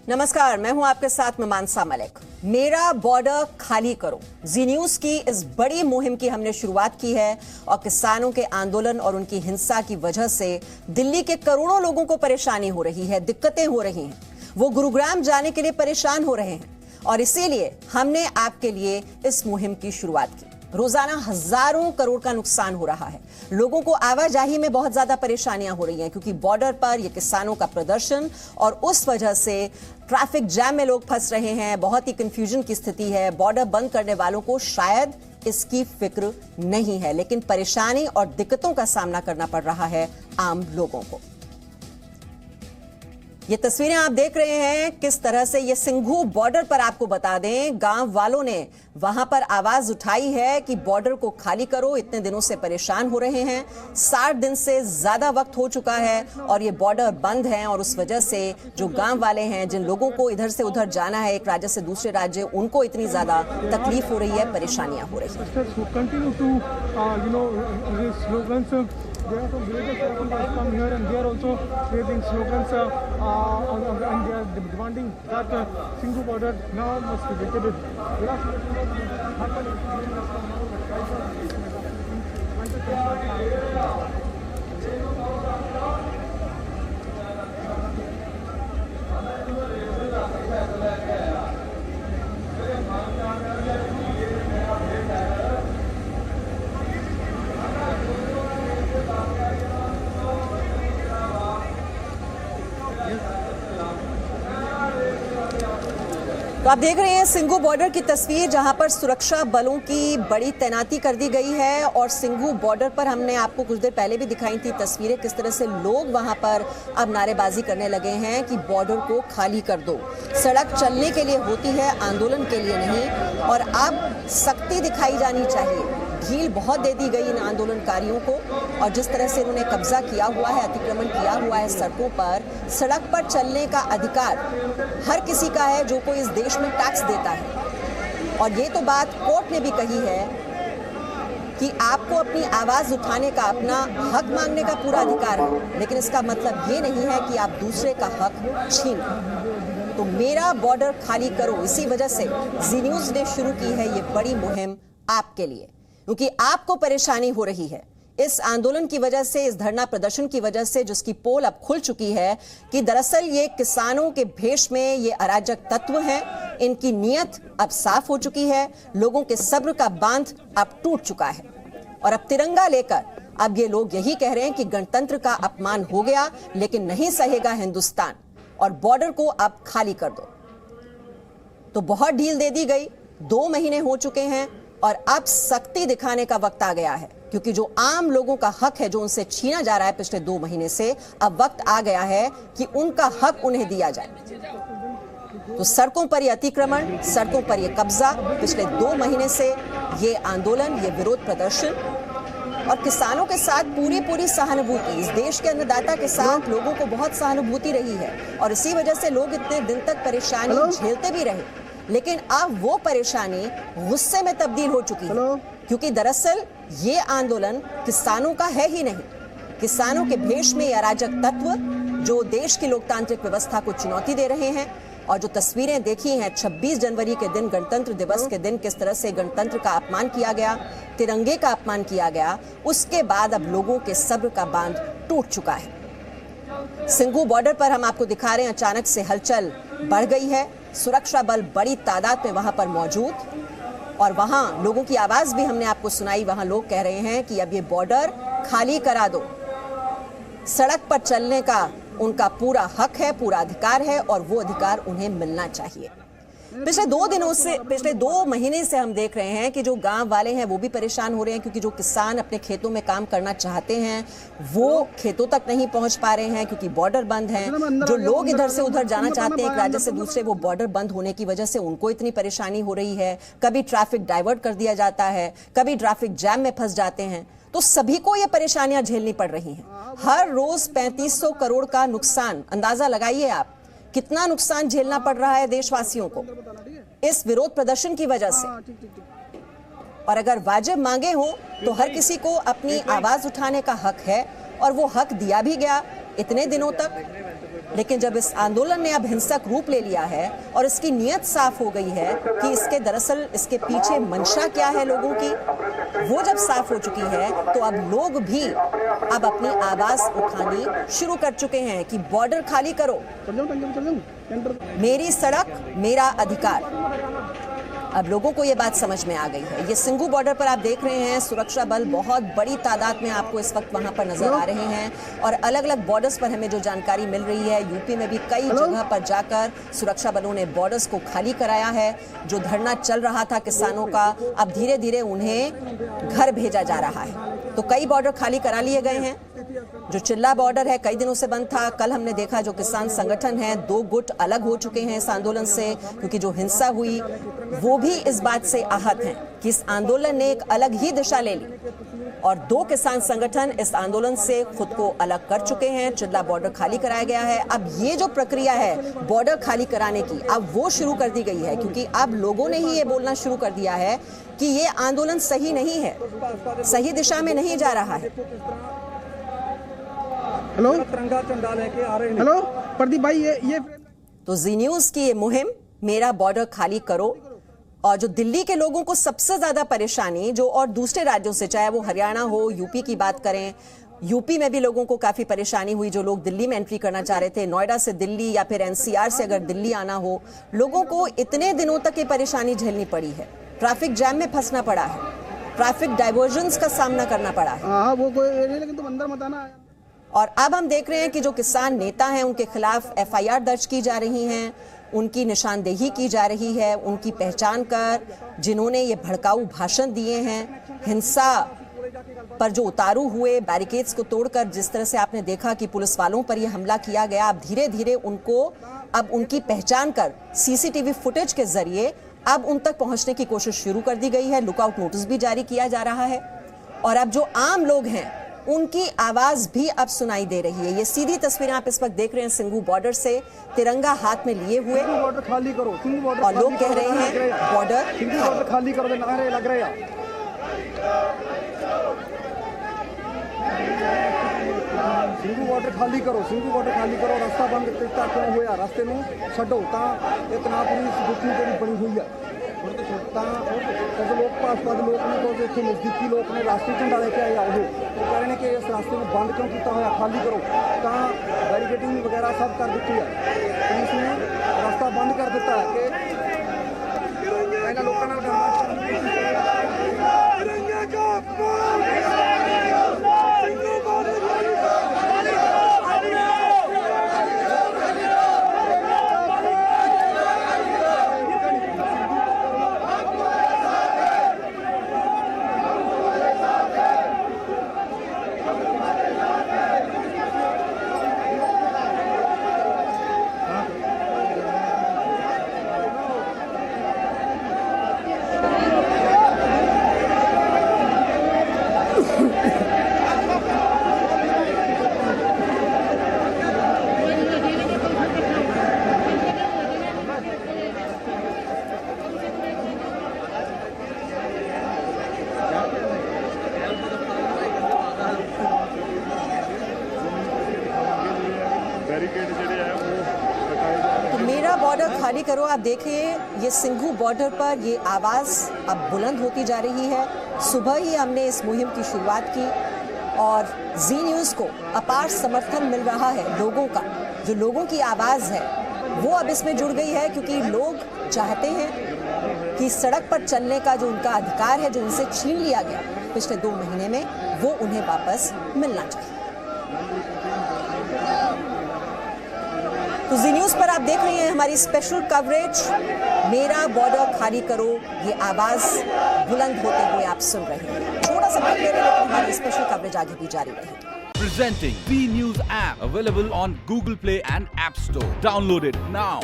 नमस्कार, मैं हूं आपके साथ में मानसा मलिक। मेरा बॉर्डर खाली करो, जी न्यूज की इस बड़ी मुहिम की हमने शुरुआत की है और किसानों के आंदोलन और उनकी हिंसा की वजह से दिल्ली के करोड़ों लोगों को परेशानी हो रही है, दिक्कतें हो रही हैं। वो गुरुग्राम जाने के लिए परेशान हो रहे हैं और इसीलिए हमने आपके लिए इस मुहिम की शुरुआत की। रोजाना हजारों करोड़ का नुकसान हो रहा है, लोगों को आवाजाही में बहुत ज्यादा परेशानियां हो रही हैं क्योंकि बॉर्डर पर ये किसानों का प्रदर्शन और उस वजह से ट्रैफिक जैम में लोग फंस रहे हैं। बहुत ही कंफ्यूजन की स्थिति है। बॉर्डर बंद करने वालों को शायद इसकी फिक्र नहीं है, लेकिन परेशानी और दिक्कतों का सामना करना पड़ रहा है आम लोगों को। ये तस्वीरें आप देख रहे हैं किस तरह से ये सिंघू बॉर्डर पर, आपको बता दें गांव वालों ने वहां पर आवाज उठाई है कि बॉर्डर को खाली करो, इतने दिनों से परेशान हो रहे हैं। 60 दिन से ज्यादा वक्त हो चुका है और ये बॉर्डर बंद है और उस वजह से जो गांव वाले हैं, जिन लोगों को इधर से उधर जाना है एक राज्य से दूसरे राज्य, उनको इतनी ज्यादा तकलीफ हो रही है, परेशानियां हो रही है। There are some villages that have come here and they are also raising slogans and they are demanding that Singhu border now must be vacated. There are तो आप देख रहे हैं सिंघू बॉर्डर की तस्वीर, जहां पर सुरक्षा बलों की बड़ी तैनाती कर दी गई है और सिंघू बॉर्डर पर हमने आपको कुछ देर पहले भी दिखाई थी तस्वीरें, किस तरह से लोग वहां पर अब नारेबाजी करने लगे हैं कि बॉर्डर को खाली कर दो। सड़क चलने के लिए होती है, आंदोलन के लिए नहीं। और अब सख्ती दिखाई जानी चाहिए। ढील बहुत दे दी गई इन आंदोलनकारियों को और जिस तरह से इन्होंने कब्जा किया हुआ है, अतिक्रमण किया हुआ है सड़कों पर। सड़क पर चलने का अधिकार हर किसी का है जो कोई इस देश में टैक्स देता है। और ये तो बात कोर्ट ने भी कही है कि आपको अपनी आवाज उठाने का, अपना हक मांगने का पूरा अधिकार है, लेकिन इसका मतलब ये नहीं है कि आप दूसरे का हक छीन लो। तो मेरा बॉर्डर खाली करो, इसी वजह से जी न्यूज ने शुरू की है ये बड़ी मुहिम आपके लिए, क्योंकि आपको परेशानी हो रही है इस आंदोलन की वजह से, इस धरना प्रदर्शन की वजह से, जिसकी पोल अब खुल चुकी है कि दरअसल ये किसानों के भेष में ये अराजक तत्व हैं। इनकी नीयत अब साफ हो चुकी है, लोगों के सब्र का बांध अब टूट चुका है और अब तिरंगा लेकर अब ये लोग यही कह रहे हैं कि गणतंत्र का अपमान हो गया, लेकिन नहीं सहेगा हिंदुस्तान और बॉर्डर को अब खाली कर दो। तो बहुत ढील दे दी गई, 2 महीने हो चुके हैं और अब सख्ती दिखाने का वक्त आ गया है, क्योंकि जो आम लोगों का हक है जो उनसे छीना जा रहा है पिछले 2 महीने से, अब वक्त आ गया है कि उनका हक उन्हें दिया जाए। तो सड़कों पर ये अतिक्रमण, सड़कों पर ये कब्जा, पिछले 2 महीने से ये आंदोलन, ये विरोध प्रदर्शन और किसानों के साथ पूरी सहानुभूति, इस देश के अन्नदाता के साथ लोगों को बहुत सहानुभूति रही है और इसी वजह से लोग इतने दिन तक परेशानी झेलते भी रहे। लेकिन अब वो परेशानी गुस्से में तब्दील हो चुकी है, क्योंकि दरअसल ये आंदोलन किसानों का है ही नहीं। किसानों के भेष में अराजक तत्व जो देश की लोकतांत्रिक व्यवस्था को चुनौती दे रहे हैं और जो तस्वीरें देखी हैं 26 जनवरी के दिन, गणतंत्र दिवस के दिन, किस तरह से गणतंत्र का अपमान किया गया, तिरंगे का अपमान किया गया, उसके बाद अब लोगों के सब्र का बांध टूट चुका है। सिंघू बॉर्डर पर हम आपको दिखा रहे हैं, अचानक से हलचल बढ़ गई है। सुरक्षा बल बड़ी तादाद में वहां पर मौजूद और वहां लोगों की आवाज भी हमने आपको सुनाई। वहां लोग कह रहे हैं कि अब ये बॉर्डर खाली करा दो, सड़क पर चलने का उनका पूरा हक है, पूरा अधिकार है और वो अधिकार उन्हें मिलना चाहिए। पिछले 2 महीने से हम देख रहे हैं कि जो गांव वाले हैं वो भी परेशान हो रहे हैं, क्योंकि जो किसान अपने खेतों में काम करना चाहते हैं वो खेतों तक नहीं पहुंच पा रहे हैं क्योंकि बॉर्डर बंद है। जो लोग इधर से उधर जाना चाहते हैं एक राज्य से दूसरे, वो बॉर्डर बंद होने की वजह से उनको इतनी परेशानी हो रही है। कभी ट्रैफिक डाइवर्ट कर दिया जाता है, कभी ट्रैफिक जैम में फंस जाते हैं। तो सभी को ये परेशानियां झेलनी पड़ रही हैं। हर रोज 3500 करोड़ का नुकसान, अंदाजा लगाइए आप कितना नुकसान झेलना पड़ रहा है देशवासियों को इस विरोध प्रदर्शन की वजह से। और अगर वाजिब मांगे हो तो हर किसी को अपनी आवाज उठाने का हक है और वो हक दिया भी गया इतने दिनों तक। लेकिन जब इस आंदोलन ने अब हिंसक रूप ले लिया है और इसकी नीयत साफ हो गई है कि इसके दरअसल इसके पीछे मंशा क्या है लोगों की, वो जब साफ हो चुकी है तो अब लोग भी अब अपनी आवाज उठानी शुरू कर चुके हैं कि बॉर्डर खाली करो, मेरी सड़क मेरा अधिकार। अब लोगों को ये बात समझ में आ गई है। ये सिंघू बॉर्डर पर आप देख रहे हैं सुरक्षा बल बहुत बड़ी तादाद में आपको इस वक्त वहां पर नजर आ रहे हैं और अलग अलग बॉर्डर्स पर हमें जो जानकारी मिल रही है, यूपी में भी कई जगह पर जाकर सुरक्षा बलों ने बॉर्डर्स को खाली कराया है। जो धरना चल रहा था किसानों का, अब धीरे धीरे उन्हें घर भेजा जा रहा है। तो कई बॉर्डर खाली करा लिए गए हैं। जो चिल्ला बॉर्डर है कई दिनों से बंद था। कल हमने देखा जो किसान संगठन है 2 गुट अलग हो चुके हैं इस आंदोलन से, क्योंकि जो हिंसा हुई वो भी इस बात से आहत हैं कि इस आंदोलन ने एक अलग ही दिशा ले ली और 2 किसान संगठन इस आंदोलन से खुद को अलग कर चुके हैं। चिल्ला बॉर्डर खाली कराया गया है। अब ये जो प्रक्रिया है बॉर्डर खाली कराने की, अब वो शुरू कर दी गई है, क्योंकि अब लोगों ने ही ये बोलना शुरू कर दिया है कि ये आंदोलन सही नहीं है, सही दिशा में नहीं जा रहा है। हेलो, तिरंगा झंडा लेके आ रहे हैं। हेलो प्रदीप भाई, ये तो जी न्यूज की ये मुहिम मेरा बॉर्डर खाली करो, और जो दिल्ली के लोगों को सबसे ज्यादा परेशानी, जो और दूसरे राज्यों से, चाहे वो हरियाणा हो, यूपी की बात करें, यूपी में भी लोगों को काफी परेशानी हुई। जो लोग दिल्ली में एंट्री करना चाह रहे थे, नोएडा से दिल्ली या फिर एनसीआर से अगर दिल्ली आना हो, लोगों को इतने दिनों तक ये परेशानी झेलनी पड़ी है। ट्रैफिक जैम में फंसना पड़ा है, ट्रैफिक डाइवर्जन्स का सामना करना पड़ा है। हाँ, वो कोई नहीं, लेकिन तुम अंदर मत आना। और अब हम देख रहे हैं कि जो किसान नेता हैं उनके खिलाफ एफआईआर दर्ज की जा रही हैं, उनकी निशानदेही की जा रही है, उनकी पहचान कर जिन्होंने ये भड़काऊ भाषण दिए हैं, हिंसा पर जो उतारू हुए, बैरिकेड्स को तोड़कर जिस तरह से आपने देखा कि पुलिस वालों पर यह हमला किया गया, अब धीरे धीरे उनको अब उनकी पहचान कर सीसीटीवी फुटेज के जरिए अब उन तक पहुंचने की कोशिश शुरू कर दी गई है। लुकआउट नोटिस भी जारी किया जा रहा है और अब जो आम लोग हैं उनकी आवाज भी अब सुनाई दे रही है। ये सीधी तस्वीरें आप इस वक्त देख रहे हैं सिंघू बॉर्डर से, तिरंगा हाथ में लिए हुए, बॉर्डर खाली करो, सिंघू बॉर्डर, और लोग कह रहे हैं बॉर्डर खाली करो, नारे लग रहे हैं। सिंघू बॉर्डर खाली करो, सिंघू बॉर्डर खाली करो, रास्ता बंद किया क्यों होया, रास्ते ਨੂੰ ਛੱਡੋ ਤਾਂ ਇਤਨਾ ਪੂਰੀ ਦੁੱਖੀ ਜਿਹੜੀ ਬਣੀ ਹੋਈ ਹੈ। ਤਾਂ ਕੁਝ ਲੋਕ ਭਾਜਪਾ ਦੇ ਲੋਕ ਨੇ, ਕੁਝ ਇੱਥੇ ਨਜ਼ਦੀਕੀ ਲੋਕ ਨੇ ਰਾਸ਼ਟਰੀ ਝੰਡਾ ਲੈ ਕੇ ਆਏ ਆ, ਉਹ ਕਹਿ ਰਹੇ ਨੇ ਕਿ ਇਸ ਰਾਸਤੇ ਨੂੰ ਬੰਦ ਕਿਉਂ ਕੀਤਾ ਹੋਇਆ, ਖਾਲੀ ਕਰੋ। ਤਾਂ ਬੈਰੀਕੇਡਿੰਗ ਵਗੈਰਾ ਸਭ ਕਰ ਦਿੱਤੀ ਹੈ, ਪੁਲਿਸ ਨੇ ਰਾਸਤਾ ਬੰਦ ਕਰ ਦਿੱਤਾ ਹੈ ਕਿ ਇਹਨਾਂ ਲੋਕਾਂ ਨਾਲ तो मेरा बॉर्डर खाली करो। आप देखिए ये सिंघू बॉर्डर पर ये आवाज़ अब बुलंद होती जा रही है। सुबह ही हमने इस मुहिम की शुरुआत की और जी न्यूज़ को अपार समर्थन मिल रहा है लोगों का। जो लोगों की आवाज़ है वो अब इसमें जुड़ गई है, क्योंकि लोग चाहते हैं कि सड़क पर चलने का जो उनका अधिकार है, जो उनसे छीन लिया गया पिछले 2 महीने में, वो उन्हें वापस मिलना चाहिए। तो जी न्यूज़ पर आप देख रहे हैं हमारी स्पेशल कवरेज, मेरा बॉर्डर खाली करो, ये आवाज़ बुलंद होते हुए आप सुन रहे हैं। थोड़ा सा ब्रेक ले रहे हैं, लेकिन हमारी स्पेशल कवरेज आगे भी जारी रहेगी। Presenting V News app, available on Google Play and App Store. Download it now.